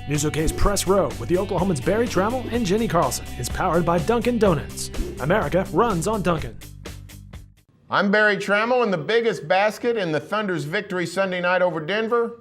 News OK's Press Row with the Oklahoman's Barry Tramel and Jenni Carlson is powered by Dunkin' Donuts. America runs on Dunkin'. I'm Barry Tramel, and the biggest basket in the Thunder's victory Sunday night over Denver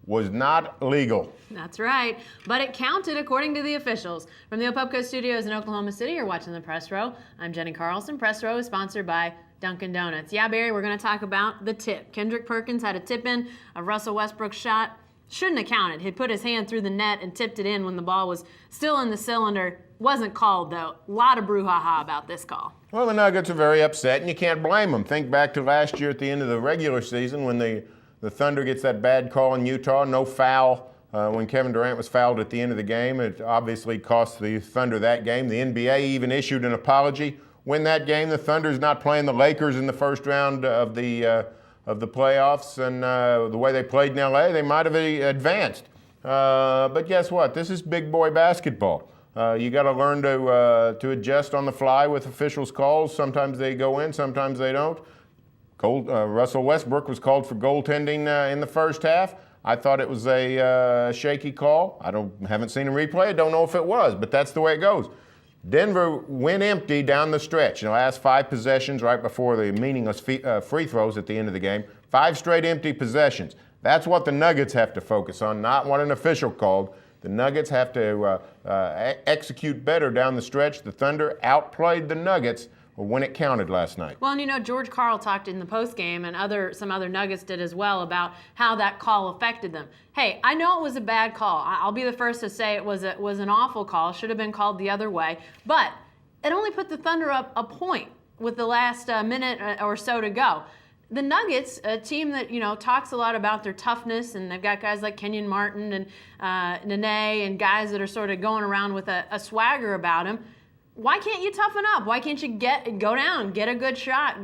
was not legal. That's right, but it counted according to the officials. From the Opupco studios in Oklahoma City, you're watching the Press Row. I'm Jenni Carlson. Press Row is sponsored by Dunkin' Donuts. Yeah, Barry, we're going to talk about the tip. Kendrick Perkins had a tip in, a Russell Westbrook shot. Shouldn't have counted. He put his hand through the net and tipped it in when the ball was still in the cylinder. Wasn't called, though. A lot of brouhaha about this call. Well, the Nuggets are very upset, and you can't blame them. Think back to last year at the end of the regular season when the Thunder gets that bad call in Utah, no foul. When Kevin Durant was fouled at the end of the game, it obviously cost the Thunder that game. The NBA even issued an apology. Win that game, the Thunder's not playing the Lakers in the first round of the playoffs, and the way they played in LA, they might have advanced. But guess what? This is big boy basketball. You got to learn to adjust on the fly with officials' calls. Sometimes they go in, sometimes they don't. Russell Westbrook was called for goaltending in the first half. I thought it was a shaky call. Haven't seen a replay. I don't know if it was, but that's the way it goes. Denver went empty down the stretch. In the last 5 possessions, right before the meaningless free throws at the end of the game, 5 straight empty possessions. That's what the Nuggets have to focus on, not what an official called. The Nuggets have to execute better down the stretch. The Thunder outplayed the Nuggets when it counted last night. Well, and you know, George Karl talked in the postgame, and some other Nuggets did as well, about how that call affected them. Hey, I know it was a bad call. I'll be the first to say it was an awful call. Should have been called the other way. But it only put the Thunder up a point with the last minute or so to go. The Nuggets, a team that, you know, talks a lot about their toughness, and they've got guys like Kenyon Martin and Nene and guys that are sort of going around with a swagger about them. Why can't you toughen up? Why can't you go down, get a good shot,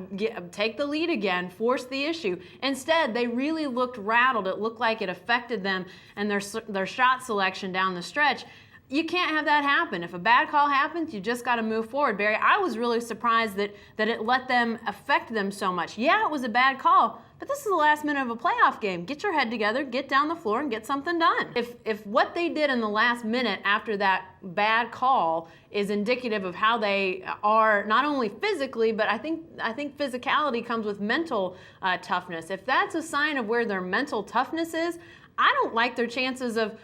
take the lead again, force the issue? Instead, they really looked rattled. It looked like it affected them and their shot selection down the stretch. You can't have that happen. If a bad call happens, you just got to move forward, Barry. I was really surprised that it let them affect them so much. Yeah, it was a bad call, but this is the last minute of a playoff game. Get your head together, get down the floor, and get something done. If what they did in the last minute after that bad call is indicative of how they are, not only physically, but I think physicality comes with mental toughness. If that's a sign of where their mental toughness is, I don't like their chances of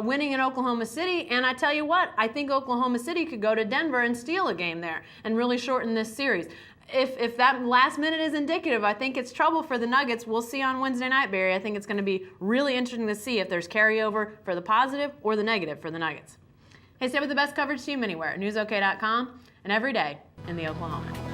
winning in Oklahoma City, and I tell you what, I think Oklahoma City could go to Denver and steal a game there and really shorten this series. If that last minute is indicative, I think it's trouble for the Nuggets. We'll see on Wednesday night, Barry. I think it's going to be really interesting to see if there's carryover for the positive or the negative for the Nuggets. Hey, stay with the best coverage team anywhere at newsok.com and every day in the Oklahoman.